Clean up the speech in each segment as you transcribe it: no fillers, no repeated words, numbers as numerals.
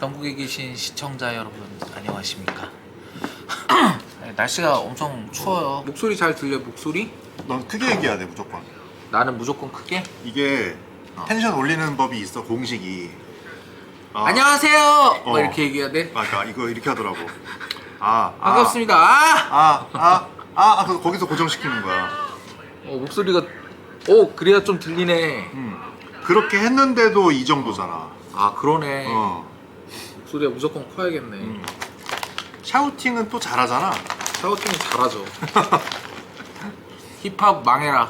전국에 계신 시청자 여러분 안녕하십니까? 날씨가 엄청 추워요. 목소리 잘 들려? 목소리? 넌 크게 얘기해야 돼 무조건. 나는 무조건 크게? 이게 텐션 올리는 법이 있어, 공식이. 안녕하세요! 뭐 이렇게 얘기해야 돼? 그러니까 이거 이렇게 하더라고. 반갑습니다. 그래서 거기서 고정시키는 거야. 목소리가 그래야 좀 들리네. 그렇게 했는데도 이 정도잖아. 그러네. 어. 목소리가 무조건 커야겠네. 샤우팅은 또 잘하잖아. 샤우팅이 잘하죠. 힙합 망해라.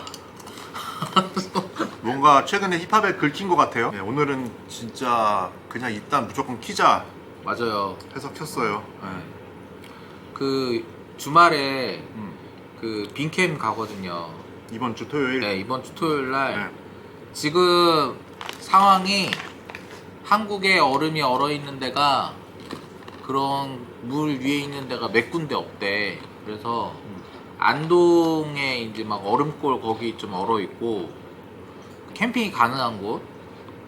뭔가 최근에 힙합에 긁힌 것 같아요. 네, 오늘은 진짜 그냥 일단 무조건 키자 맞아요. 해서 켰어요. 네. 그 주말에 그 빈캠 가거든요. 이번 주 토요일. 네, 이번 주 토요일 날 네. 지금 상황이 한국에 얼음이 얼어 있는 데가 그런 물 위에 있는 데가 몇 군데 없대. 그래서 안동에 이제 막 얼음골 거기 좀 얼어 있고 캠핑이 가능한 곳,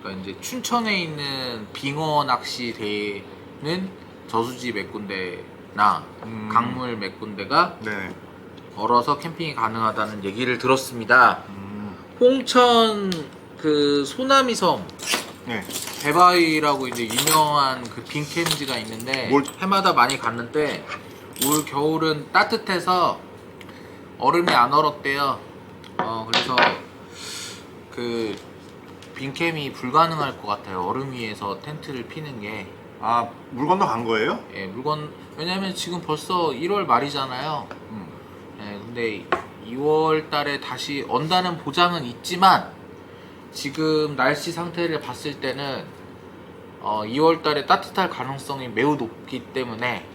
그러니까 이제 춘천에 있는 빙어 낚시 대는 저수지 몇 군데나 강물 몇 군데가 네. 얼어서 캠핑이 가능하다는 얘기를 들었습니다. 홍천 그 소나미섬 네. 대바위라고 이제 유명한 그 빈캠지가 있는데 해마다 많이 갔는데 올 겨울은 따뜻해서 얼음이 안 얼었대요. 그래서 그 빈캠이 불가능할 것 같아요. 얼음 위에서 텐트를 피는 게. 물 건너 간 거예요? 예, 왜냐면 지금 벌써 1월 말이잖아요. 예, 근데 2월 달에 다시 온다는 보장은 있지만 지금 날씨 상태를 봤을 때는 2월 달에 따뜻할 가능성이 매우 높기 때문에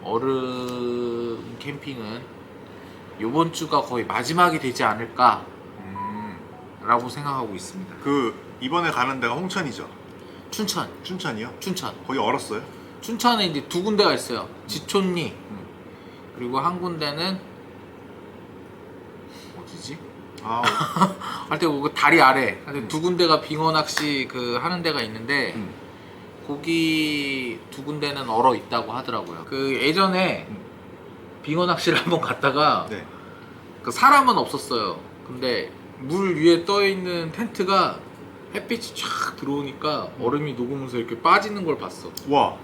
얼음 캠핑은 이번 주가 거의 마지막이 되지 않을까 라고 생각하고 있습니다. 이번에 가는 데가 홍천이죠? 춘천이요? 춘천. 거기 얼었어요? 춘천에 이제 두 군데가 있어요. 지촌리 그리고 한 군데는 어디지? 하여튼 그 다리 아래 두 군데가 빙어 낚시 그 하는 데가 있는데 거기 두 군데는 얼어 있다고 하더라고요. 그 예전에 빙어 낚시를 한번 갔다가 네. 그 사람은 없었어요. 근데 물 위에 떠 있는 텐트가 햇빛이 쫙 들어오니까 얼음이 녹으면서 이렇게 빠지는 걸 봤어. 와,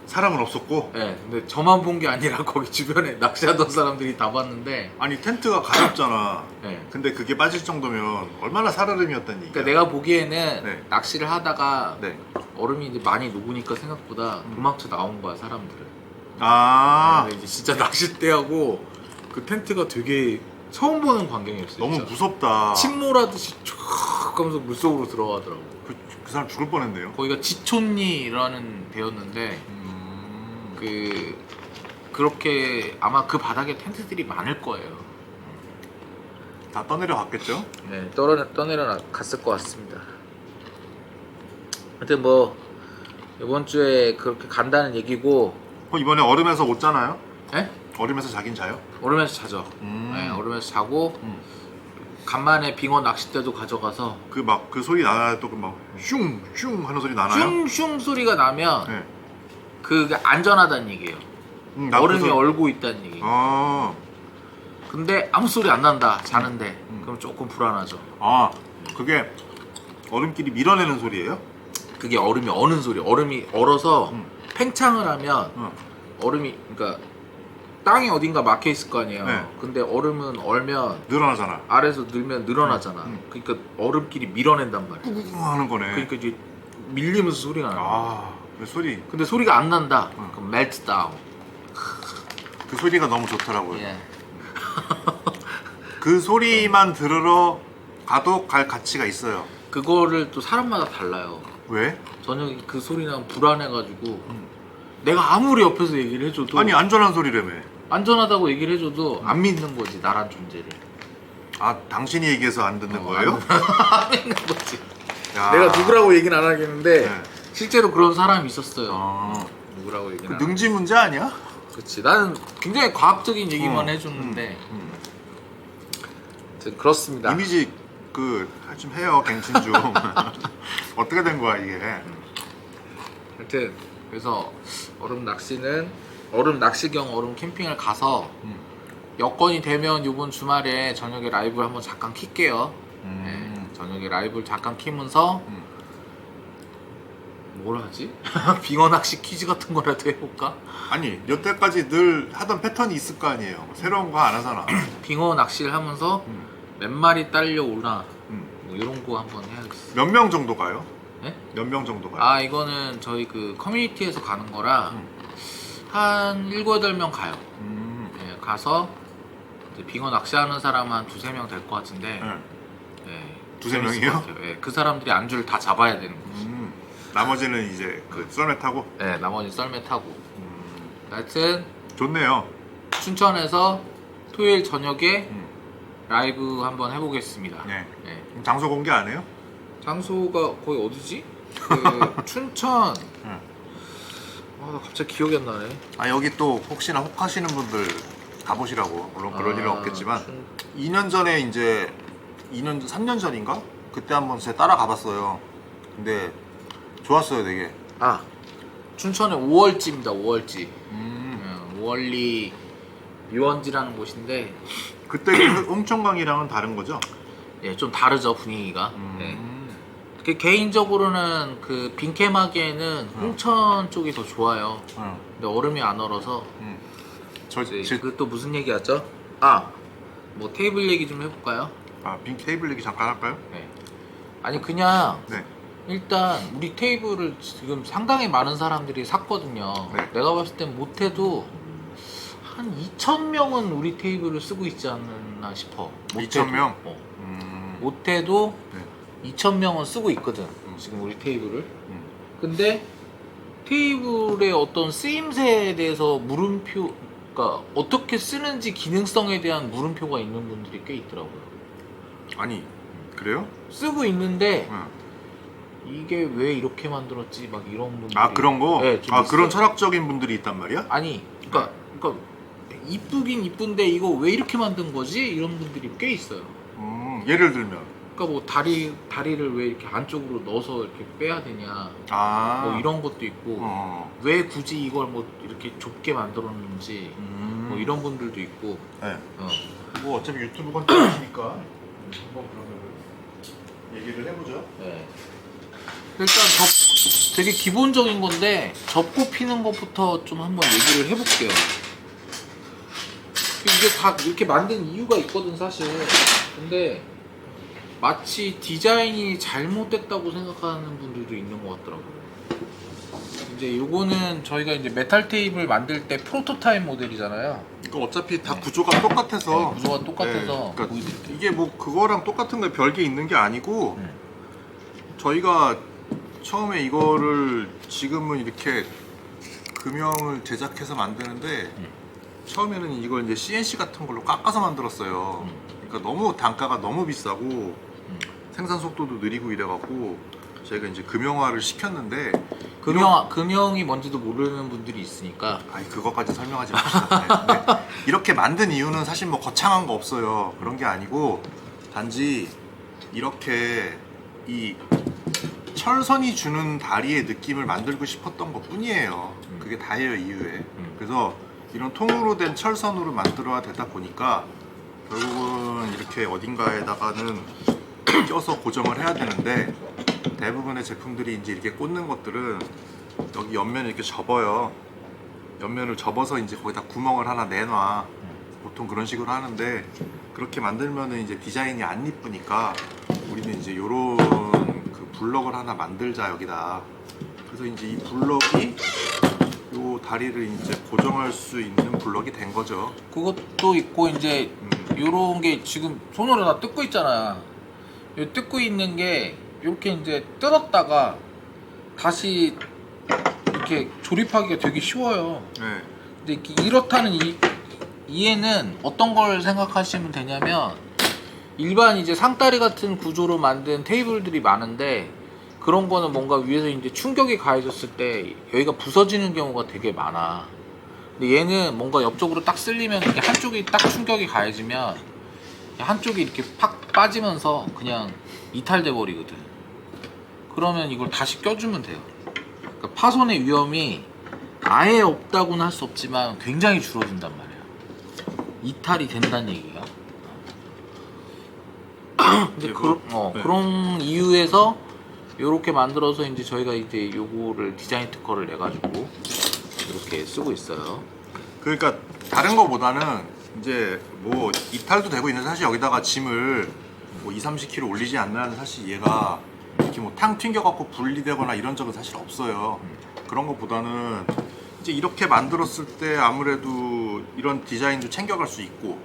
사람은 없었고? 네, 근데 저만 본 게 아니라 거기 주변에 낚시하던 사람들이 다 봤는데. 아니 텐트가 가렵잖아. 네. 근데 그게 빠질 정도면 얼마나 살얼음이었단 얘기야. 그러니까 내가 보기에는 네. 낚시를 하다가 네. 얼음이 이제 많이 녹으니까 생각보다 도망쳐 나온 거야 사람들은. 근데 이제 진짜 낚싯대하고 그 텐트가 되게 처음 보는 광경이었어요. 너무 진짜. 무섭다. 침몰하듯이 쭉 하면서 물속으로 들어가더라고. 그 사람 죽을 뻔했네요. 거기가 지촌리라는 데였는데 그렇게 아마 그 바닥에 텐트들이 많을 거예요. 다 떠내려 갔겠죠? 네, 떠내려 갔을 것 같습니다. 하여튼 뭐 이번 주에 그렇게 간다는 얘기고. 이번에 얼음에서 못 자나요? 네? 얼음에서 자긴 자요? 얼음에서 자죠. 네, 얼음에서 자고 간만에 빙어 낚싯대도 가져가서 그 소리 나나요? 또 슝슝 하는 소리 나나요? 슝슝 소리가 나면 네. 그게 안전하다는 얘기예요. 얼음이 얼고 있다는 얘기. 근데 아무 소리 안 난다 자는데 그럼 조금 불안하죠. 그게 얼음끼리 밀어내는 소리예요? 그게 얼음이 어는 소리. 얼음이 얼어서 팽창을 하면 얼음이, 그러니까 땅이 어딘가 막혀 있을 거 아니에요. 네. 근데 얼음은 얼면 늘어나잖아. 아래에서 늘면 늘어나잖아. 그러니까 얼음끼리 밀어낸단 말이야. 꾹꾹 하는 거네. 그러니까 이제 밀리면서 소리가 나. 그 소리. 근데 소리가 안 난다. 그럼 멜트 다운. 그 소리가 너무 좋더라고요. 예. 그 소리만 들으러 가도 갈 가치가 있어요. 그거를 또 사람마다 달라요. 왜? 저녁에 그 소리 나면 불안해가지고 내가 아무리 옆에서 얘기를 해줘도 아니 안전한 소리라며. 안전하다고 얘기를 해줘도 안 믿는 거지 나란 존재를. 당신이 얘기해서 안 듣는 거예요? 안 믿는 거지. 야. 내가 누구라고 얘기는 안 하겠는데 네. 실제로 그런 사람이 있었어요. 누구라고 얘기는 안 능지 문제 아니야? 그렇지. 나는 굉장히 과학적인 얘기만 해줬는데 그렇습니다. 이미지 좀 해요 갱신 좀. 어떻게 된 거야 이게? 하여튼 그래서 얼음 낚시경 얼음 캠핑을 가서 여건이 되면 이번 주말에 저녁에 라이브를 한번 잠깐 킬게요. 네, 저녁에 라이브를 잠깐 키면서 뭘 하지? 빙어 낚시 퀴즈 같은 거라도 해볼까? 아니 여태까지 늘 하던 패턴이 있을 거 아니에요. 새로운 거 안 하잖아. 빙어 낚시를 하면서 몇 마리 딸려오나 뭐 이런 거 한번 해야겠어. 몇 명 정도 가요? 네? 몇 명 정도 가요? 아 이거는 저희 그 커뮤니티에서 가는 거라 한 7, 8명 가요. 네, 가서 이제 빙어 낚시하는 사람 한 2, 3명 될 것 같은데 네, 두세 재밌을 명이요? 것 같아요. 네, 그 사람들이 안주를 다 잡아야 되는 거지. 나머지는 이제 그 썰매 타고. 네, 나머지 썰매 타고. 하여튼 좋네요. 춘천에서 토요일 저녁에 라이브 한번 해보겠습니다. 네. 네. 장소 공개 안 해요? 장소가 거의 어디지? 그 춘천. 응. 아, 나 갑자기 기억이 안 나네. 아 여기 또 혹시나 혹하시는 분들 가보시라고. 물론 그럴 일은 없겠지만 2년 전에 이제 3년 전인가? 그때 한번 제가 따라 가봤어요. 근데 좋았어요 되게. 아 춘천의 5월지입니다. 5월지. 5월리 유원지라는 곳인데 그때 그 홍천강이랑은 다른 거죠? 예, 좀 다르죠 분위기가. 네. 그 개인적으로는 그 빈캠하기에는 홍천 쪽이 더 좋아요. 근데 얼음이 안 얼어서. 그또 무슨 얘기하죠? 뭐 테이블 얘기 좀 해볼까요? 빈 테이블 얘기 잠깐 할까요? 네. 아니 그냥 네. 일단 우리 테이블을 지금 상당히 많은 사람들이 샀거든요. 네. 내가 봤을 땐 못해도 한 2,000명은 우리 테이블을 쓰고 있지 않나 싶어. 2,000명? 못해도 네. 2,000명은 쓰고 있거든. 지금 우리 테이블을. 근데 테이블의 어떤 쓰임새에 대해서 물음표, 그러니까 어떻게 쓰는지 기능성에 대한 물음표가 있는 분들이 꽤 있더라고요. 아니 그래요? 쓰고 있는데 이게 왜 이렇게 만들었지? 막 이런 분들이. 그런 거? 네, 좀 그런 있어요. 철학적인 분들이 있단 말이야? 아니, 그러니까 이쁘긴 이쁜데 이거 왜 이렇게 만든 거지? 이런 분들이 꽤 있어요. 예를 들면 그러니까 뭐 다리를 왜 이렇게 안쪽으로 넣어서 이렇게 빼야 되냐? 뭐 이런 것도 있고 왜 굳이 이걸 뭐 이렇게 좁게 만들었는지 뭐 이런 분들도 있고. 네. 뭐 어차피 유튜브 컨텐츠니까 한번 그러면 얘기를 해보죠. 네. 일단 되게 기본적인 건데 접고 피는 것부터 좀 한번 얘기를 해볼게요. 이게 다 이렇게 만든 이유가 있거든 사실. 근데 마치 디자인이 잘못됐다고 생각하는 분들도 있는 것 같더라고요. 이제 요거는 저희가 이제 메탈 테이블 만들 때 프로토타입 모델이잖아요. 그러니까 어차피 다 구조가 똑같아서. 네, 구조가 똑같아서 그러니까 보여드릴게요. 이게 뭐 그거랑 똑같은 거 별게 있는 게 아니고 저희가 처음에 이거를 지금은 이렇게 금형을 제작해서 만드는데 처음에는 이걸 이제 CNC 같은 걸로 깎아서 만들었어요. 그러니까 너무 단가가 너무 비싸고 생산 속도도 느리고 이래갖고 저희가 이제 금형화를 시켰는데 금형이 뭔지도 모르는 분들이 있으니까. 그것까지 설명하지 맙시다. 네. 근데 이렇게 만든 이유는 사실 뭐 거창한 거 없어요. 그런 게 아니고 단지 이렇게 이 철선이 주는 다리의 느낌을 만들고 싶었던 것 뿐이에요. 그게 다예요 이유에. 그래서 이런 통으로 된 철선으로 만들어야 되다 보니까 결국은 이렇게 어딘가에다가는 껴서 고정을 해야 되는데 대부분의 제품들이 이제 이렇게 꽂는 것들은 여기 옆면을 이렇게 접어요. 옆면을 접어서 이제 거기다 구멍을 하나 내놔. 보통 그런 식으로 하는데 그렇게 만들면은 이제 디자인이 안 이쁘니까 우리는 이제 요런 그 블럭을 하나 만들자 여기다. 그래서 이제 이 블럭이 요 다리를 이제 고정할 수 있는 블럭이 된 거죠. 그것도 있고 이제 요런 게 지금 손으로 다 뜯고 있잖아. 요 뜯고 있는 게 이렇게 이제 뜯었다가 다시 이렇게 조립하기가 되게 쉬워요. 네. 근데 이렇다는 이해는 어떤 걸 생각하시면 되냐면 일반 이제 상다리 같은 구조로 만든 테이블들이 많은데 그런 거는 뭔가 위에서 이제 충격이 가해졌을 때 여기가 부서지는 경우가 되게 많아. 근데 얘는 뭔가 옆쪽으로 딱 쓸리면 이렇게 한쪽이 딱 충격이 가해지면 한쪽이 이렇게 팍 빠지면서 그냥 이탈돼 버리거든. 그러면 이걸 다시 껴주면 돼요. 그러니까 파손의 위험이 아예 없다고는 할 수 없지만 굉장히 줄어든단 말이야. 이탈이 된다는 얘기가. 근데 네. 그런 이유에서 이렇게 만들어서 이제 저희가 이제 요거를 디자인 특허를 내 가지고 이렇게 쓰고 있어요. 그러니까 다른 거보다는 이제 뭐 이탈도 되고 있는데 사실 여기다가 짐을 뭐 20-30kg 올리지 않는 사실 얘가 이렇게 뭐 탕 튕겨갖고 분리되거나 이런 적은 사실 없어요. 그런 것보다는 이제 이렇게 만들었을 때 아무래도 이런 디자인도 챙겨갈 수 있고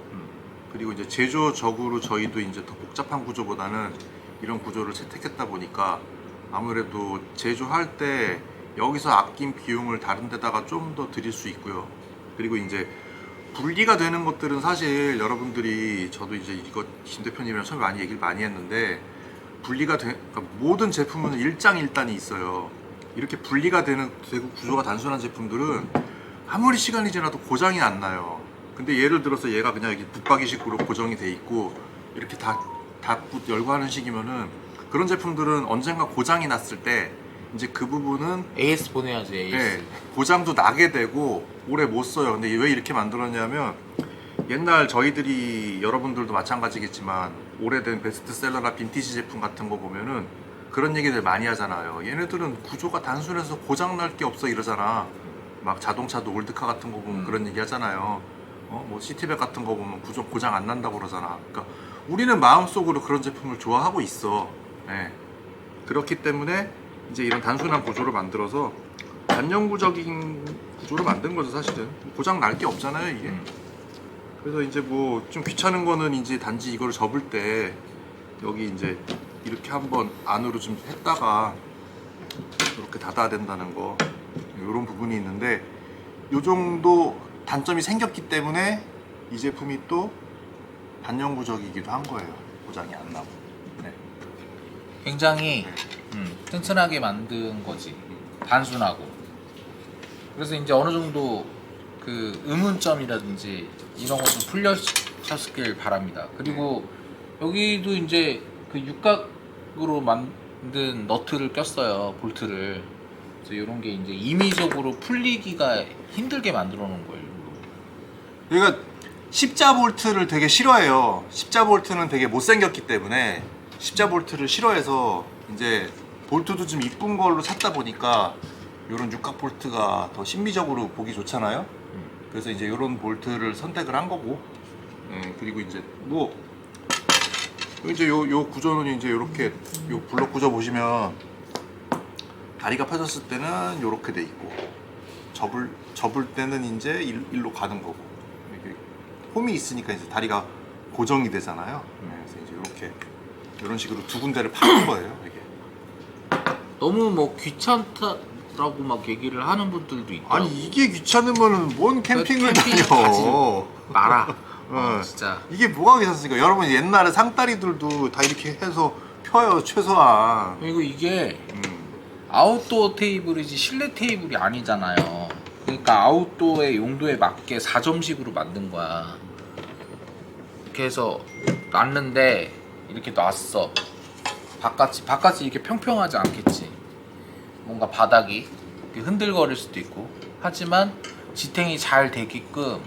그리고 이제 제조적으로 저희도 이제 더 복잡한 구조보다는 이런 구조를 채택했다 보니까 아무래도 제조할 때 여기서 아낀 비용을 다른 데다가 좀 더 드릴 수 있고요. 그리고 이제 분리가 되는 것들은 사실 여러분들이 저도 이제 이거 김 대표님이랑 처음에 많이 얘기를 많이 했는데 그러니까 모든 제품은 일장일단이 있어요. 이렇게 분리가 되고 구조가 단순한 제품들은 아무리 시간이 지나도 고장이 안 나요. 근데 예를 들어서 얘가 그냥 이렇게 붙박이식으로 고정이 돼 있고 이렇게 닫고 열고 하는 식이면은 그런 제품들은 언젠가 고장이 났을 때 이제 그 부분은 AS 보내야지 AS. 네, 고장도 나게 되고 오래 못 써요. 근데 왜 이렇게 만들었냐면 옛날 저희들이 여러분들도 마찬가지겠지만 오래된 베스트셀러나 빈티지 제품 같은 거 보면은 그런 얘기들 많이 하잖아요. 얘네들은 구조가 단순해서 고장 날 게 없어 이러잖아. 막 자동차도 올드카 같은 거 보면 그런 얘기 하잖아요. 뭐 시티백 같은 거 보면 고장 안 난다고 그러잖아. 그러니까 우리는 마음속으로 그런 제품을 좋아하고 있어. 네. 그렇기 때문에 이제 이런 단순한 구조를 만들어서 단연구적인 구조를 만든 거죠. 사실은 고장 날 게 없잖아요 이게. 그래서 이제 뭐 좀 귀찮은 거는 이제 단지 이걸 접을 때 여기 이제 이렇게 한번 안으로 좀 했다가 이렇게 닫아야 된다는 거 이런 부분이 있는데 이 정도 단점이 생겼기 때문에 이 제품이 또 단연구적이기도 한 거예요. 고장이 안 나고. 네. 굉장히 튼튼하게 만든 거지. 단순하고. 그래서 이제 어느 정도 그 의문점이라든지 이런 것도 풀려셨길 바랍니다. 그리고 여기도 이제 그 육각으로 만든 너트를 꼈어요. 볼트를. 그래서 이런 게 이제 임의적으로 풀리기가 힘들게 만들어 놓은 거예요. 그러니까 십자 볼트를 되게 싫어해요. 십자 볼트는 되게 못생겼기 때문에 십자 볼트를 싫어해서 이제 볼트도 좀 이쁜 걸로 샀다 보니까 이런 육각 볼트가 더 심미적으로 보기 좋잖아요. 그래서 이제 이런 볼트를 선택을 한 거고, 그리고 이제 뭐 이제 요 구조는 이제 이렇게 요 블록 구조 보시면 다리가 펴졌을 때는 이렇게 돼 있고 접을 때는 이제 일로 가는 거고 이렇게 홈이 있으니까 이제 다리가 고정이 되잖아요. 그래서 이제 이렇게 이런 식으로 두 군데를 파는 거예요. 이게 너무 뭐 귀찮다라고 막 얘기를 하는 분들도 있고. 아니 이게 귀찮으면은 뭔 캠핑을 캠핑 다녀? 마라. 어, 진짜. 이게 뭐가 괜찮습니까? 여러분 옛날에 상다리들도 다 이렇게 해서 펴요 최소한. 그리고 이게 아웃도어 테이블이지 실내 테이블이 아니잖아요. 그러니까 아웃도어의 용도에 맞게 4점식으로 만든 거야. 이렇게 해서 놨는데 이렇게 놨어. 바깥이 이렇게 평평하지 않겠지. 뭔가 바닥이 이렇게 흔들거릴 수도 있고. 하지만 지탱이 잘 되게끔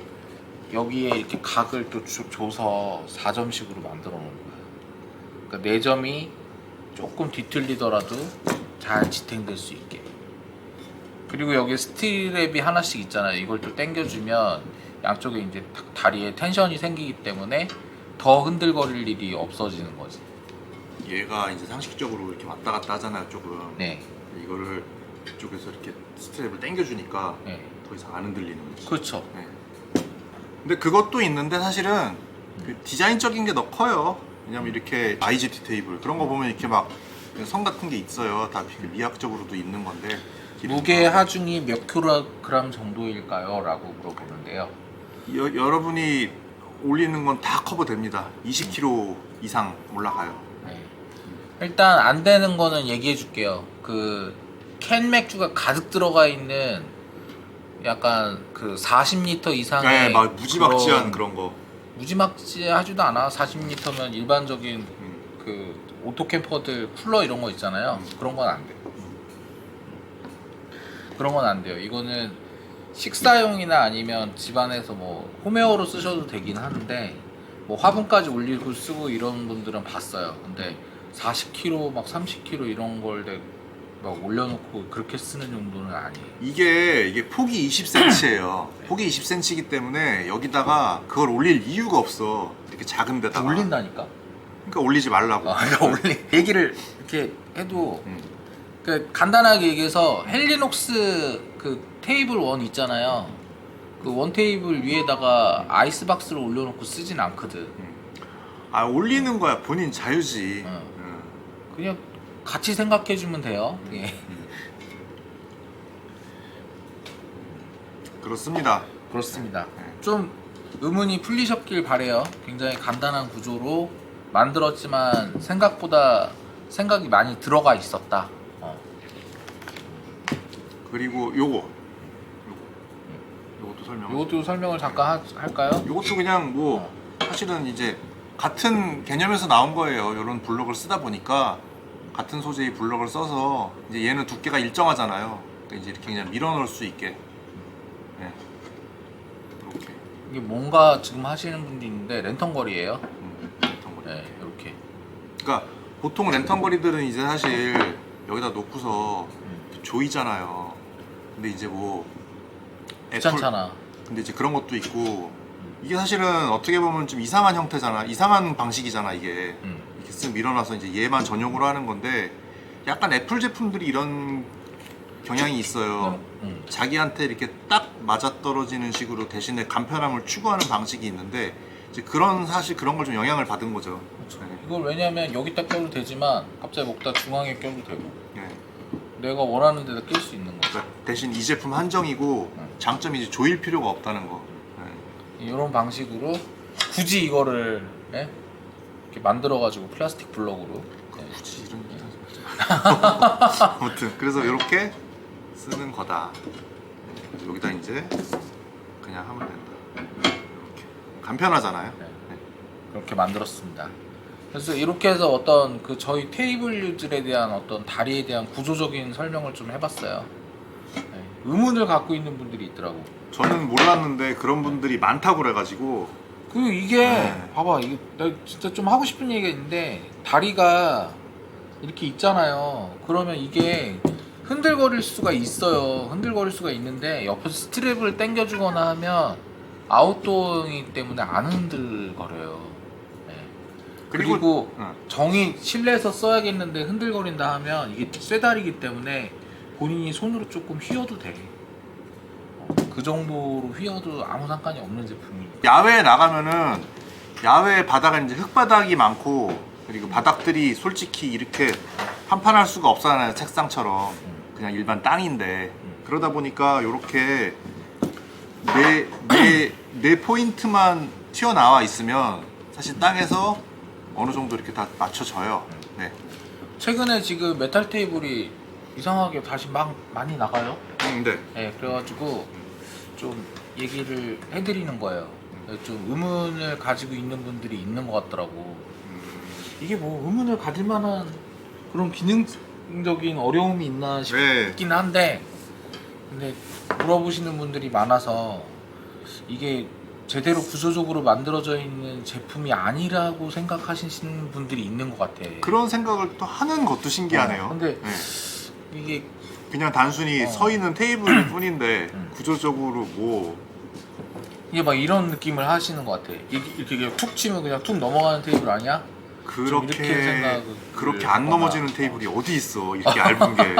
여기에 이렇게 각을 또 줘서 4점식으로 만들어 놓은 거야. 그러니까 4점이 조금 뒤틀리더라도 잘 지탱될 수 있게. 그리고 여기 스티랩이 하나씩 있잖아요. 이걸 또 당겨주면 양쪽에 이제 다리에 텐션이 생기기 때문에 더 흔들거릴 일이 없어지는 거지. 얘가 이제 상식적으로 이렇게 왔다 갔다 하잖아요 조금. 네. 이거를 이쪽에서 이렇게 스트랩을 당겨주니까 네. 더 이상 안 흔들리는 거지. 그렇죠. 네. 근데 그것도 있는데 사실은 그 디자인적인 게 더 커요. 왜냐면 이렇게 IGT 테이블 그런 거 보면 이렇게 막 선 같은 게 있어요. 다 이렇게 미학적으로도 있는 건데. 무게 하중이 몇 킬로그램 정도일까요? 라고 물어보는데요. 여러분이 올리는 건 다 커버됩니다. 20kg 이상 올라가요. 네. 일단 안 되는 거는 얘기해 줄게요. 그 캔 맥주가 가득 들어가 있는 약간 그 40리터 이상의 네, 막 무지막지한 그런 거. 무지막지하지도 않아. 40리터면 일반적인 그 오토 캠퍼들 쿨러 이런 거 있잖아요. 그런 건 안 돼. 그런 건 안 돼요. 이거는 식사용이나 아니면 집안에서 뭐 홈웨어로 쓰셔도 되긴 하는데 뭐 화분까지 올리고 쓰고 이런 분들은 봤어요. 근데 40kg 막 30kg 이런 걸 막 올려놓고 그렇게 쓰는 정도는 아니에요. 이게 폭이 20cm예요. 폭이 20cm이기 때문에 여기다가 그걸 올릴 이유가 없어. 이렇게 작은 데다가. 올린다니까? 그러니까 올리지 말라고. 그러니까 얘기를 이렇게 해도 음. 그 간단하게 얘기해서 헬리녹스 그 테이블 원 있잖아요. 그 원 테이블 위에다가 아이스박스를 올려놓고 쓰진 않거든. 아, 올리는 거야. 본인 자유지. 그냥 같이 생각해주면 돼요. 예. 그렇습니다. 그렇습니다. 좀 의문이 풀리셨길 바래요. 굉장히 간단한 구조로 만들었지만 생각보다 생각이 많이 들어가 있었다. 그리고 요것도 설명. 이것도 설명을 잠깐 할까요? 요것도 그냥 뭐 사실은 이제 같은 개념에서 나온 거예요. 이런 블록을 쓰다 보니까 같은 소재의 블록을 써서 이제 얘는 두께가 일정하잖아요. 그러니까 이제 이렇게 그냥 밀어 넣을 수 있게. 네. 이렇게. 이게 뭔가 지금 하시는 분도 있는데 랜턴걸이에요. 랜턴거리. 네, 이렇게. 그러니까 보통 랜턴거리들은 이제 사실 여기다 놓고서 조이잖아요. 근데 이제 뭐 귀찮잖아. 근데 이제 그런 것도 있고 이게 사실은 어떻게 보면 좀 이상한 형태잖아. 이상한 방식이잖아 이게. 이렇게 쓱 밀어놔서 이제 얘만 전용으로 하는 건데 약간 애플 제품들이 이런 경향이 있어요. 자기한테 이렇게 딱 맞아떨어지는 식으로 대신에 간편함을 추구하는 방식이 있는데 이제 사실 그런 걸 좀 영향을 받은 거죠. 그렇죠. 네. 이걸 왜냐면 여기다 껴도 되지만 갑자기 먹다 중앙에 껴도 되고 네. 내가 원하는 데다 낄 수 있는 거죠. 그러니까 대신 이 제품 한정이고 장점이 이제 조일 필요가 없다는 거. 네. 이런 방식으로 굳이 이거를 이렇게 만들어가지고 플라스틱 블럭으로 굳이 이런 얘기 하지 말자. 아무튼 그래서 이렇게 쓰는 거다. 그래서 여기다 이제 그냥 하면 된다. 이렇게 간편하잖아요. 네. 네. 그렇게 만들었습니다. 그래서 이렇게 해서 어떤 그 저희 테이블 유들에 대한 어떤 다리에 대한 구조적인 설명을 좀 해봤어요. 네. 의문을 갖고 있는 분들이 있더라고. 저는 몰랐는데 그런 분들이 많다고 그래가지고 그 이게 봐봐, 이게 나 진짜 좀 하고 싶은 얘기가 있는데 다리가 이렇게 있잖아요. 그러면 이게 흔들거릴 수가 있어요. 흔들거릴 수가 있는데 옆에서 스트랩을 당겨주거나 하면 아웃도어이기 때문에 안 흔들거려요. 네. 그리고 정이 실내에서 써야겠는데 흔들거린다 하면 이게 쇠다리기 때문에 본인이 손으로 조금 휘어도 돼. 그 정도로 휘어도 아무 상관이 없는 제품이니까. 야외에 나가면은 야외 바닥은 이제 흙바닥이 많고 그리고 바닥들이 솔직히 이렇게 판판할 수가 없잖아요. 책상처럼 그냥 일반 땅인데 그러다 보니까 이렇게 내 포인트만 튀어나와 있으면 사실 땅에서 어느 정도 이렇게 다 맞춰져요. 네. 최근에 지금 메탈 테이블이 이상하게 다시 막 많이 나가요. 네. 네, 그래가지고 좀 얘기를 해드리는 거예요. 좀 의문을 가지고 있는 분들이 있는 것 같더라고. 이게 뭐 의문을 가질 만한 그런 기능적인 어려움이 있나 싶긴 한데, 근데 물어보시는 분들이 많아서 이게 제대로 구조적으로 만들어져 있는 제품이 아니라고 생각하시는 분들이 있는 것 같아. 그런 생각을 또 하는 것도 신기하네요. 근데 네. 이게 그냥 단순히 서 있는 테이블일 뿐인데 구조적으로 뭐 이게 막 이런 느낌을 하시는 것 같아. 이렇게 그냥 툭 치면 그냥 툭 넘어가는 테이블 아니야? 그렇게 안 넘어지는 테이블이 어디 있어? 이렇게 얇은 게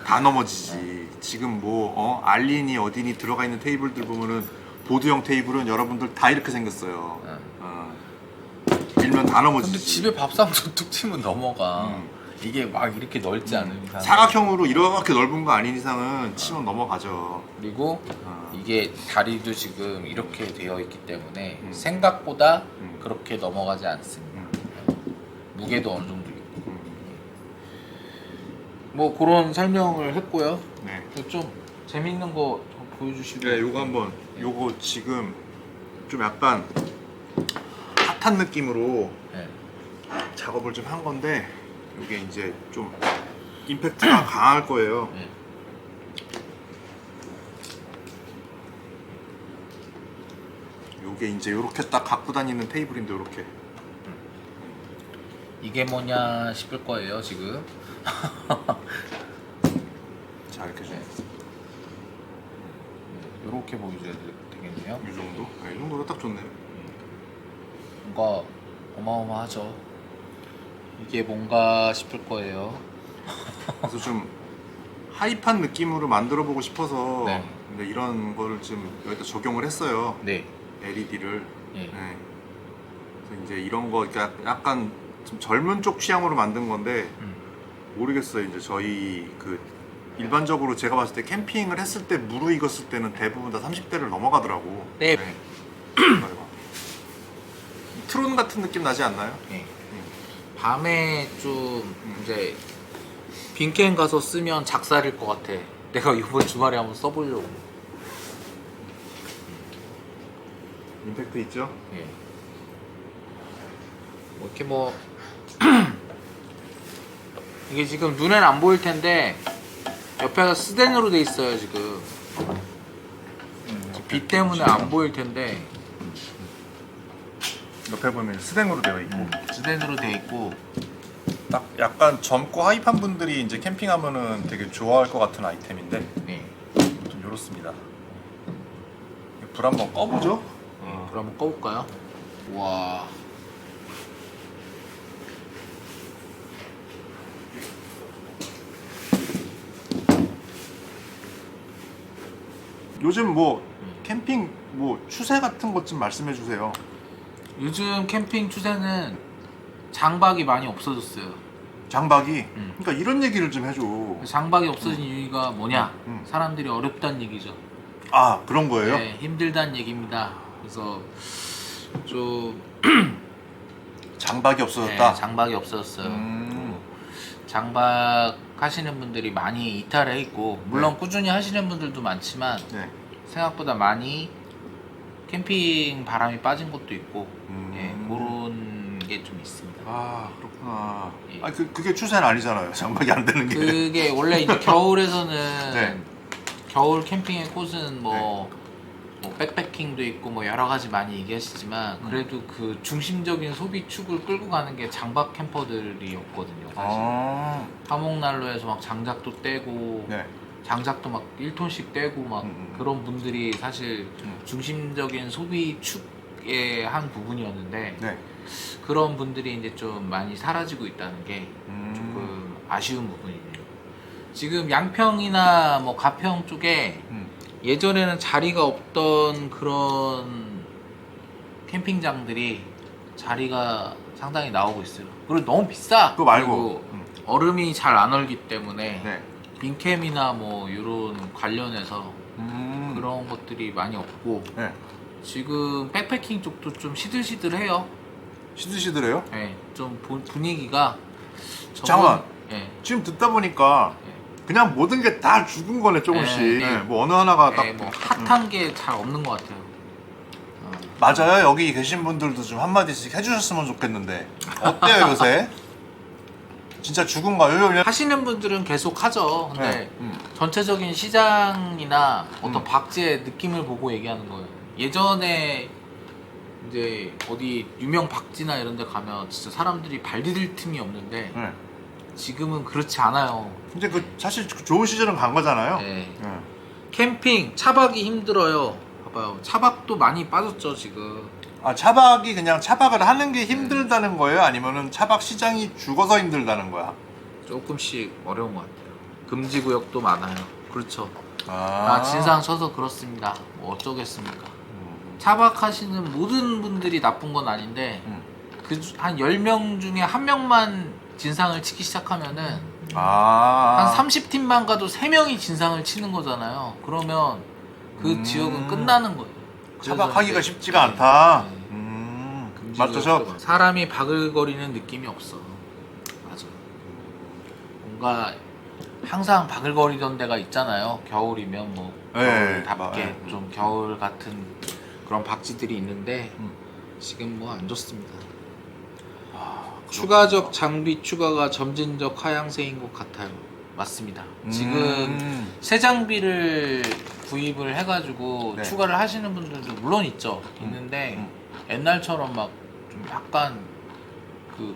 다 넘어지지. 지금 뭐 알린이 어디니 들어가 있는 테이블들 보면은 보드형 테이블은 여러분들 다 이렇게 생겼어요. 밀면 다 넘어지지. 근데 집에 밥상도 툭 치면 넘어가. 이게 막 이렇게 넓지 않은 이상. 사각형으로 이렇게 넓은 거 아닌 이상은 치면 넘어가죠. 그리고 이게 다리도 지금 이렇게 되어 있기 때문에 생각보다 그렇게 넘어가지 않습니다. 무게도 어느 정도 있고. 뭐 그런 설명을 했고요. 네. 좀 재밌는 거 좀 보여주시고. 네, 요거 한번. 요거 지금 좀 약간 핫한 느낌으로 작업을 좀 한 건데 이게 이제 좀 임팩트가 강할 거예요. 요게 이제 요렇게 딱 갖고 다니는 테이블인데 요렇게. 이게 뭐냐 싶을 거예요 지금. 자 이렇게 좀. 이렇게 보여줘야 되겠네요. 이 정도? 네, 이 정도가 딱 좋네요. 뭔가 어마어마하죠. 이게 뭔가 싶을 거예요. 그래서 좀 하이판 느낌으로 만들어 보고 싶어서 네. 근데 이런 거를 좀 여기다 적용을 했어요. 네. LED를. 예. 네. 그래서 이제 이런 거 약간 좀 젊은 쪽 취향으로 만든 건데 모르겠어요. 이제 저희 그 일반적으로 제가 봤을 때 캠핑을 했을 때 무르익었을 때는 대부분 다 30대를 넘어가더라고. 네. 이거. 트론 같은 느낌 나지 않나요? 예. 밤에 좀 이제 빈캠 가서 쓰면 작살일 것 같아. 내가 이번 주말에 한번 써보려고. 임팩트 있죠? 예. 뭐 이렇게 뭐 이게 지금 눈엔 안 보일 텐데 옆에가 스텐으로 돼 있어요 지금. 빛 때문에 안 보일 텐데 옆에 보면 스댕으로 되어 있고 스텐으로 돼 있고. 딱 약간 젊고 하이판 분들이 이제 캠핑하면은 되게 좋아할 것 같은 아이템인데 네. 좀 이렇습니다. 불 한번 꺼보죠. 불 한번 꺼볼까요? 와. 요즘 뭐 캠핑 뭐 추세 같은 것 좀 말씀해 주세요. 요즘 캠핑 추세는 장박이 많이 없어졌어요. 장박이. 그러니까 이런 얘기를 좀 해줘. 장박이 없어진 이유가 뭐냐? 음. 사람들이 어렵다는 얘기죠. 아 그런 거예요? 네, 힘들다는 얘기입니다. 그래서 좀 장박이 없어졌다. 네, 장박이 없어졌어요. 음. 장박 하시는 분들이 많이 이탈해 있고, 물론 네. 꾸준히 하시는 분들도 많지만 네. 생각보다 많이 캠핑 바람이 빠진 것도 있고, 예, 그런 게 좀 있습니다. 아 그렇구나. 예. 아 그게 추세는 아니잖아요. 장박이 안 되는 게. 그게 원래 이제 겨울에서는 네. 겨울 캠핑의 꽃은 뭐 백패킹도 있고 뭐 여러 가지 많이 얘기하시지만 그래도 그 중심적인 소비 축을 끌고 가는 게 장박 캠퍼들이었거든요. 사실 아. 화목난로에서 막 장작도 떼고 네. 장작도 막 1톤씩 떼고 막 그런 분들이 사실 중심적인 소비 축의 한 부분이었는데 네. 그런 분들이 이제 좀 많이 사라지고 있다는 게 음. 조금 아쉬운 부분이네요. 지금 양평이나 뭐 가평 쪽에 예전에는 자리가 없던 그런 캠핑장들이 자리가 상당히 나오고 있어요. 그리고 너무 비싸. 그거 말고. 그리고 얼음이 잘 안 얼기 때문에 네. 빈캠이나 뭐 이런 관련해서 그런 것들이 많이 없고 네. 지금 백패킹 쪽도 좀 시들시들해요. 시들시들해요? 네, 좀 분위기가 잠깐만. 네, 지금 듣다 보니까 그냥 모든 게 다 죽은 거네 조금씩. 네, 네. 뭐 어느 하나가 딱. 네, 뭐 핫한 게 잘 없는 것 같아요. 맞아요. 여기 계신 분들도 좀 한마디씩 해주셨으면 좋겠는데 어때요 요새? 진짜 죽은가요? 하시는 분들은 계속 하죠. 근데 네. 전체적인 시장이나 어떤 박제의 느낌을 보고 얘기하는 거예요. 예전에 이제 어디 유명 박지나 이런 데 가면 진짜 사람들이 발 디딜 틈이 없는데 네. 지금은 그렇지 않아요. 이제 그 사실 좋은 시절은 간 거잖아요. 네. 네. 캠핑, 차박이 힘들어요. 봐봐요. 차박도 많이 빠졌죠, 지금. 아 차박이 그냥 차박을 하는 게 힘들다는 거예요? 아니면은 차박 시장이 죽어서 힘들다는 거야? 조금씩 어려운 것 같아요. 금지 구역도 많아요. 그렇죠. 아, 진상 쳐서 그렇습니다. 뭐 어쩌겠습니까. 차박하시는 모든 분들이 나쁜 건 아닌데 그 한 10명 중에 한 명만 진상을 치기 시작하면은 아. 한 30팀만 가도 3명이 진상을 치는 거잖아요. 그러면 그 지역은 끝나는 거예요. 그래서 차박하기가 이제 쉽지가 않다. 네. 금지 맞죠, 구역도 저? 많아. 사람이 바글거리는 느낌이 없어. 맞아. 뭔가 항상 바글거리던 데가 있잖아요. 겨울이면 뭐 네, 겨울답게 좀 겨울 같은 그런 박쥐들이 있는데 지금 뭐 안 좋습니다. 추가적 장비 추가가 점진적 하향세인 것 같아요. 맞습니다. 지금 새 장비를 구입을 해가지고 네. 추가를 하시는 분들도 물론 있죠. 있는데 옛날처럼 막 좀 약간 그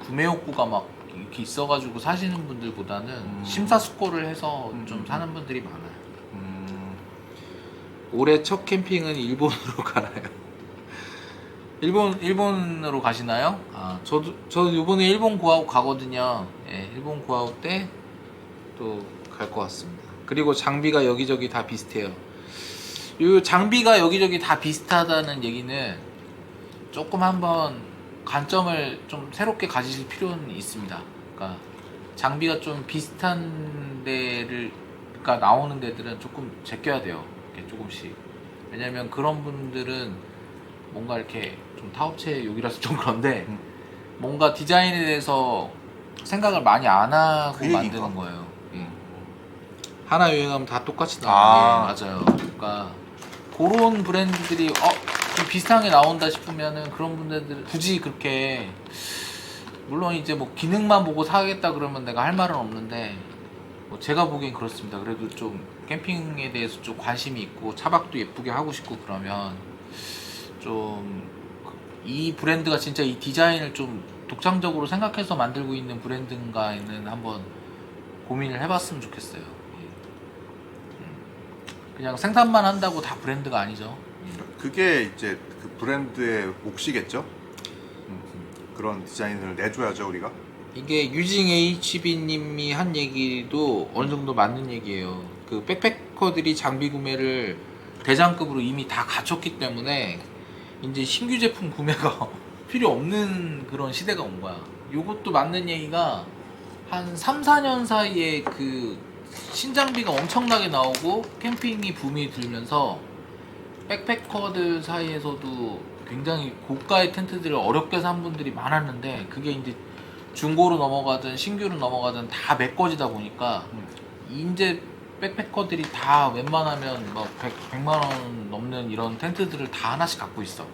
구매 욕구가 막 이렇게 있어가지고 사시는 분들보다는 심사숙고를 해서 좀 사는 분들이 많아요. 올해 첫 캠핑은 일본으로 가나요? 일본으로 가시나요? 아, 저도 이번에 일본 구하고 가거든요. 예, 일본 구하고 때 또 갈 것 같습니다. 그리고 장비가 여기저기 다 비슷해요. 이 장비가 여기저기 다 비슷하다는 얘기는 조금 한번 관점을 좀 새롭게 가지실 필요는 있습니다. 그러니까 장비가 좀 비슷한 데를 그러니까 나오는 데들은 조금 제껴야 돼요. 이렇게 조금씩. 왜냐면 그런 분들은 뭔가 이렇게 좀 타업체 욕이라서 좀 그런데 뭔가 디자인에 대해서 생각을 많이 안 하고 그 얘기인가? 만드는 거예요. 예. 하나 유행하면 다 똑같이 나오는 게 맞아요. 그러니까 그런 브랜드들이 좀 비슷한 게 나온다 싶으면은 그런 분들 굳이 그렇게 물론 이제 뭐 기능만 보고 사겠다 그러면 내가 할 말은 없는데 뭐 제가 보기엔 그렇습니다. 그래도 좀 캠핑에 대해서 좀 관심이 있고 차박도 예쁘게 하고 싶고 그러면 좀 이 브랜드가 진짜 이 디자인을 좀 독창적으로 생각해서 만들고 있는 브랜드인가에는 한번 고민을 해봤으면 좋겠어요. 예. 그냥 생산만 한다고 다 브랜드가 아니죠. 그게 이제 그 브랜드의 몫이겠죠. 그런 디자인을 내줘야죠 우리가. 이게 유징 HB님이 한 얘기도 어느 정도 맞는 얘기예요. 그 백패커들이 장비 구매를 대장급으로 이미 다 갖췄기 때문에 이제 신규 제품 구매가 필요 없는 그런 시대가 온 거야. 요것도 맞는 얘기가 한 3, 4년 사이에 그 신장비가 엄청나게 나오고 캠핑이 붐이 들면서 백패커들 사이에서도 굉장히 고가의 텐트들을 어렵게 산 분들이 많았는데 그게 이제 중고로 넘어가든 신규로 넘어가든 다 메꿔지다 보니까 이제 백패커들이 다 웬만하면 뭐 100만 원 넘는 이런 텐트들을 다 하나씩 갖고 있어.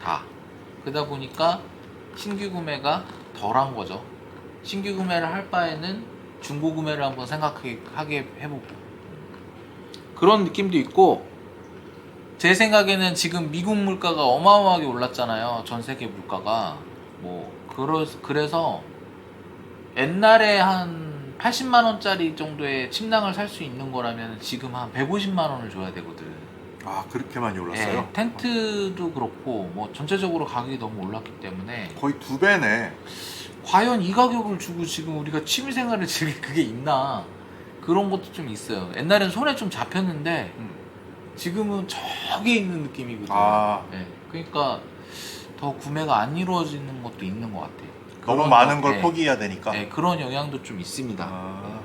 다. 그러다 보니까 신규 구매가 덜한 거죠. 신규 구매를 할 바에는 중고 구매를 한번 생각하게 해보고 그런 느낌도 있고 제 생각에는 지금 미국 물가가 어마어마하게 올랐잖아요. 전 세계 물가가 뭐 그래서 옛날에 한 80만 원짜리 정도의 침낭을 살 수 있는 거라면 지금 한 150만 원을 줘야 되거든. 아 그렇게 많이 올랐어요? 예, 텐트도 그렇고 뭐 전체적으로 가격이 너무 올랐기 때문에 거의 2배네. 과연 이 가격을 주고 지금 우리가 취미생활을 즐길 그게 있나 그런 것도 좀 있어요. 옛날엔 손에 좀 잡혔는데 지금은 저기 있는 느낌이거든요. 아. 예, 그러니까 더 구매가 안 이루어지는 것도 있는 것 같아요. 너무 많은 걸 포기해야 되니까. 예, 그런 영향도 좀 있습니다. 아.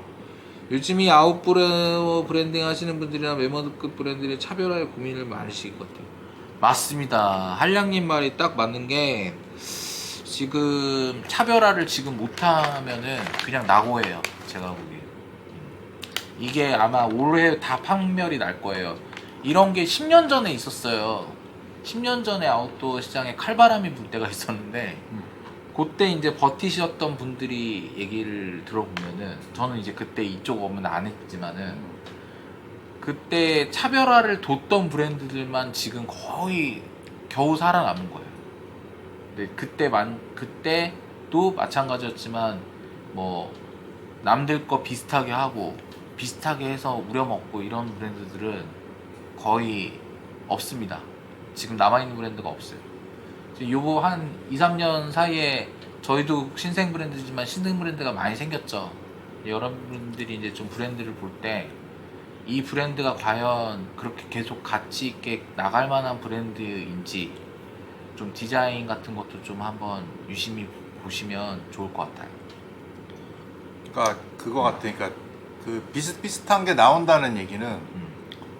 요즘이 아웃브레 브랜딩 하시는 분들이나 멤버급 브랜드의 차별화에 고민을 많으실 것 같아요. 맞습니다. 한량님 말이 딱 맞는 게 지금 차별화를 지금 못하면은 그냥 낙오해요. 제가 보기에 이게 아마 올해 다 판멸이 날 거예요. 이런 게 10년 전에 있었어요. 10년 전에 아웃도어 시장에 칼바람이 불 때가 있었는데 그때 이제 버티셨던 분들이 얘기를 들어보면은 저는 이제 그때 이쪽 업무는 안 했지만은 그때 차별화를 뒀던 브랜드들만 지금 거의 겨우 살아남은 거예요. 근데 그때도 마찬가지였지만 뭐 남들 거 비슷하게 하고 비슷하게 해서 우려먹고 이런 브랜드들은 거의 없습니다. 지금 남아있는 브랜드가 없어요. 요거 한 2, 3년 사이에 저희도 신생 브랜드지만 신생 브랜드가 많이 생겼죠. 여러분들이 이제 좀 브랜드를 볼 때 이 브랜드가 과연 그렇게 계속 가치 있게 나갈 만한 브랜드인지 좀 디자인 같은 것도 좀 한번 유심히 보시면 좋을 것 같아요. 그러니까 그거 같아. 그러니까 그 비슷비슷한 게 나온다는 얘기는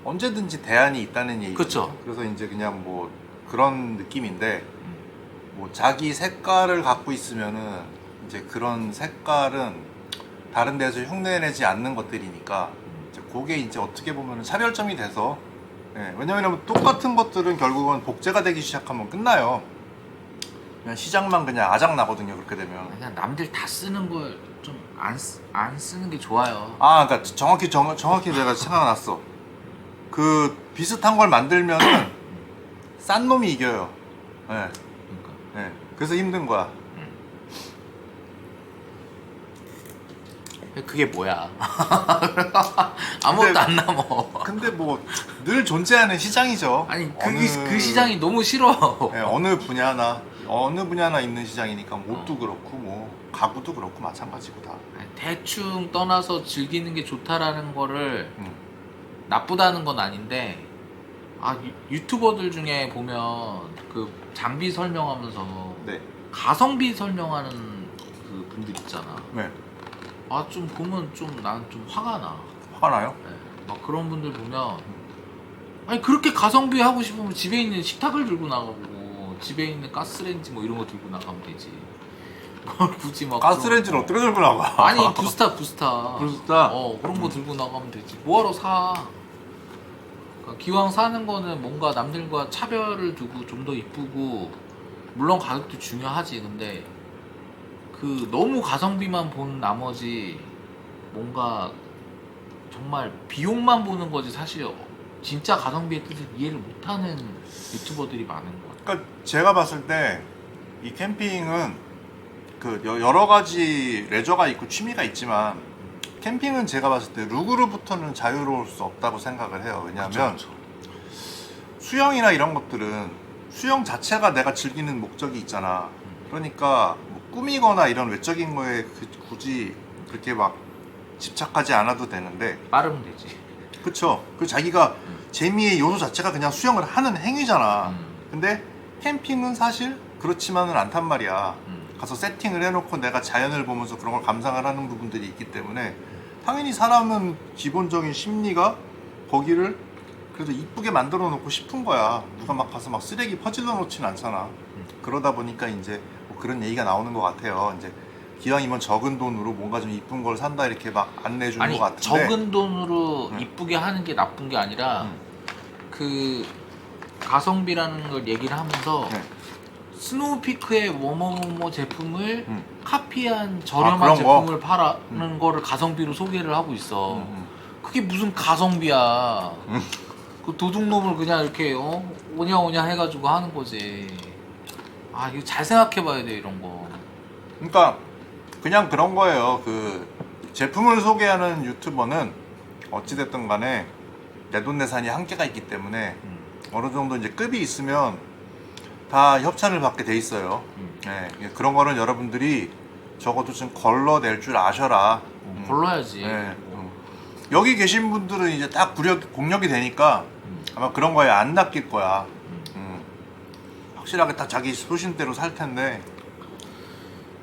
언제든지 대안이 있다는 얘기죠. 그쵸. 그래서 이제 그냥 뭐 그런 느낌인데 뭐 자기 색깔을 갖고 있으면은 이제 그런 색깔은 다른 데서 흉내내지 않는 것들이니까 이제 그게 이제 어떻게 보면은 차별점이 돼서 왜냐면 똑같은 것들은 결국은 복제가 되기 시작하면 끝나요. 그냥 시장만 그냥 아작 나거든요. 그렇게 되면. 그냥 남들 다 쓰는 걸 좀 안 쓰는 게 좋아요. 아, 그러니까 정확히 내가 생각났어. 그 비슷한 걸 만들면은 싼 놈이 이겨요. 예. 그러니까. 예. 그래서 힘든 거야. 그게 뭐야? 아무것도 안 남어. 근데 뭐 늘 존재하는 시장이죠. 아니 그 시장이 너무 싫어. 예, 어느 분야나 있는 시장이니까 뭐 옷도 그렇고 뭐 가구도 그렇고 마찬가지고 다. 대충 떠나서 즐기는 게 좋다라는 거를 음. 나쁘다는 건 아닌데 유튜버들 중에 보면 그 장비 설명하면서 네. 가성비 설명하는 그 분들 있잖아. 네. 좀 보면 난 좀 화가 나. 화가 나요? 네. 막 그런 분들 보면 아니 그렇게 가성비 하고 싶으면 집에 있는 식탁을 들고 나가고 집에 있는 가스레인지 뭐 이런 거 들고 나가면 되지. 뭘 굳이 막 가스레인지를 어떻게 들고 나가? 아니 부스타 부스타? 그런 거 들고 나가면 되지. 뭐하러 사? 그러니까 기왕 사는 거는 뭔가 남들과 차별을 두고 좀 더 이쁘고, 물론 가격도 중요하지. 근데 그 너무 가성비만 본 나머지 뭔가 정말 비용만 보는 거지 사실 진짜 가성비의 뜻을 이해를 못하는 유튜버들이 많은 것 같아요. 그러니까 제가 봤을 때 이 캠핑은 그 여러 가지 레저가 있고 취미가 있지만 캠핑은 제가 봤을 때 룩으로부터는 자유로울 수 없다고 생각을 해요. 왜냐하면 그쵸. 수영이나 이런 것들은 수영 자체가 내가 즐기는 목적이 있잖아. 그러니까 뭐 꾸미거나 이런 외적인 거에 굳이 그렇게 막 집착하지 않아도 되는데, 빠르면 되지. 그쵸? 그 자기가 재미의 요소 자체가 그냥 수영을 하는 행위잖아. 근데 캠핑은 사실 그렇지만은 않단 말이야. 가서 세팅을 해놓고 내가 자연을 보면서 그런 걸 감상을 하는 부분들이 있기 때문에 당연히 사람은 기본적인 심리가 거기를 그래도 이쁘게 만들어 놓고 싶은 거야. 누가 막 가서 막 쓰레기 퍼질러 놓진 않잖아. 그러다 보니까 이제 뭐 그런 얘기가 나오는 것 같아요. 이제 기왕이면 적은 돈으로 뭔가 좀 이쁜 걸 산다 이렇게 막 안내해 주는 아니 것 같은데, 적은 돈으로 응. 이쁘게 하는 게 나쁜 게 아니라 그 가성비라는 걸 얘기를 하면서 네. 스노우피크의 뭐뭐뭐 제품을 음. 카피한 저렴한 그런 제품을 파는 거를 가성비로 소개를 하고 있어. 그게 무슨 가성비야. 그 도둑놈을 그냥 이렇게 오냐오냐 해가지고 하는 거지. 이거 잘 생각해봐야 돼 이런 거. 그러니까 그냥 그런 거예요. 그 제품을 소개하는 유튜버는 어찌됐든 간에 내돈내산이 한계가 있기 때문에 어느 정도 이제 급이 있으면 다 협찬을 받게 돼 있어요. 네, 그런 거는 여러분들이 적어도 좀 걸러낼 줄 아셔라. 걸러야지. 네, 여기 계신 분들은 이제 딱 공력이 되니까 아마 그런 거에 안 낚일 거야. 확실하게 다 자기 소신대로 살 텐데.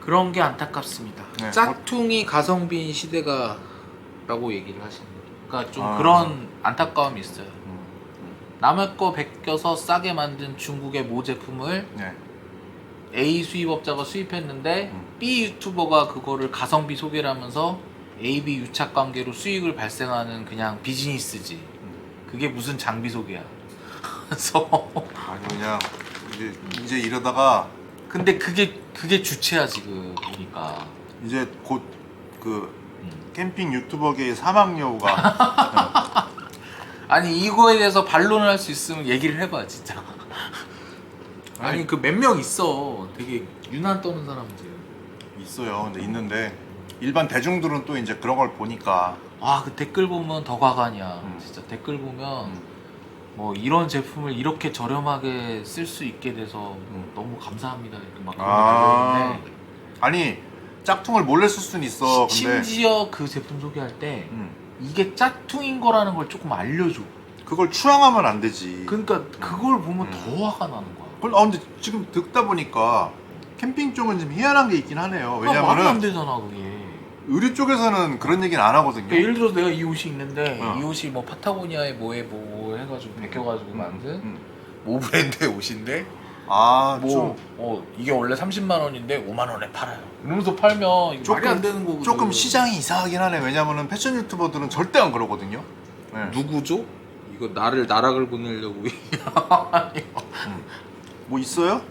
그런 게 안타깝습니다. 네. 짝퉁이 가성비인 시대가라고 얘기를 하시는 거예요. 그러니까 좀 아. 그런 안타까움이 있어요. 남의 거 베껴서 싸게 만든 중국의 모 제품을 네. A 수입업자가 수입했는데 B 유튜버가 그거를 가성비 소개를 하면서 A, B 유착 관계로 수익을 발생하는 그냥 비즈니스지. 그게 무슨 장비 소개야. 그래서 아니 그냥 이제 이러다가 근데 그게 주체야 지금 보니까. 이제 곧 그 캠핑 유튜버계의 사막 여우가 아니 이거에 대해서 반론을 할 수 있으면 얘기를 해봐 진짜. 아니 그 몇 명 있어. 되게 유난 떠는 사람들. 있어요. 근데 있는데 일반 대중들은 또 이제 그런 걸 보니까 그 댓글 보면 더 가관이야. 진짜 댓글 보면 뭐 이런 제품을 이렇게 저렴하게 쓸 수 있게 돼서 너무 감사합니다 이렇게 막 그런 거 달려있는데, 아니 짝퉁을 몰래 쓸 수는 있어. 근데 심지어 그 제품 소개할 때 이게 짝퉁인 거라는 걸 조금 알려줘. 그걸 추앙하면 안 되지. 그러니까 그걸 보면 더 화가 나는 거야. 근데 지금 듣다 보니까 캠핑 쪽은 좀 희한한 게 있긴 하네요. 말이 안 왜냐면은 되잖아 그게. 의류 쪽에서는 그런 얘기는 안 하거든요. 그러니까 예를 들어서 내가 이 옷이 있는데 어. 이 옷이 뭐 파타고니아의 뭐에 뭐 해가지고 베껴가지고 만든 모 브랜드의 옷인데 이게 원래 30만 원인데 5만 원에 팔아요. 이러면서 팔면 이거 말이 안 되는 거거든. 조금 시장이 이상하긴 하네. 왜냐면은 패션 유튜버들은 절대 안 그러거든요. 네. 누구죠? 이거 나락을 보내려고. 뭐 있어요?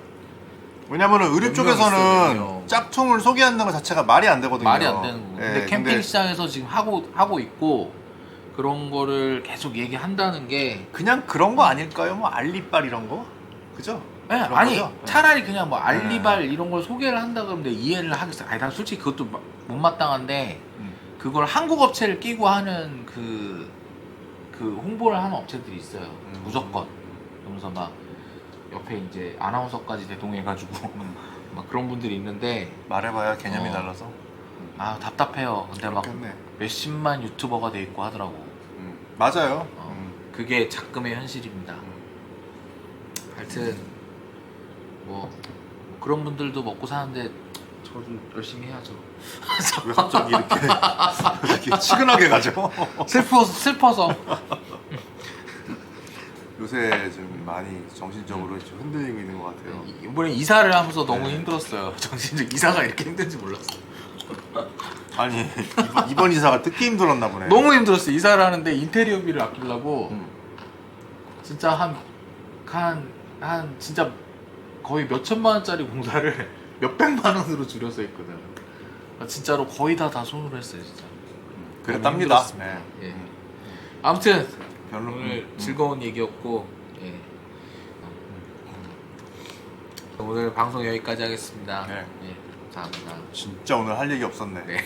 왜냐면은 의류 몇 쪽에서는 명 있어요. 짝퉁을 소개한다는 것 자체가 말이 안 되거든요. 말이 안 되는 거고. 예, 근데 캠핑 시장에서 지금 하고 있고 그런 거를 계속 얘기한다는 게 그냥 그런 거 아닐까요? 뭐 알리빨 이런 거? 그죠? 네, 그런 아니 거죠? 차라리 그냥 뭐 알리발 이런 걸 소개를 한다 그러면 내가 이해를 하겠어. 아니 난 솔직히 그것도 못마땅한데 그걸 한국 업체를 끼고 하는 그 홍보를 하는 업체들이 있어요. 무조건. 그러면서 막 옆에 이제 아나운서까지 대동해가지고 막 그런 분들이 있는데 말해봐야 개념이 어. 달라서. 아 답답해요. 근데 막 그렇겠네. 몇십만 유튜버가 돼 있고 하더라고. 맞아요. 그게 작금의 현실입니다. 하여튼 뭐 그런 분들도 먹고 사는데 저도 열심히 해야죠. 왜 갑자기 이렇게 치근하게 가죠? 슬퍼서 요새 좀 많이 정신적으로 좀 흔들리고 있는 것 같아요. 이번에 이사를 하면서 너무 네. 힘들었어요. 정신적 이사가 이렇게 힘든지 몰랐어. 아니 이번 이사가 듣기 힘들었나 보네. 너무 힘들었어. 이사를 하는데 인테리어비를 아끼려고 진짜 한 진짜 거의 몇 천만 원짜리 공사를 몇 백만 원으로 줄여서 했거든. 진짜로 거의 다 손으로 했어요, 진짜. 그랬답니다. 힘들었습니다. 네. 예. 아무튼 별로 오늘 즐거운 얘기였고 예. 오늘 방송 여기까지 하겠습니다. 네. 예. 감사합니다. 진짜 오늘 할 얘기 없었네. 네.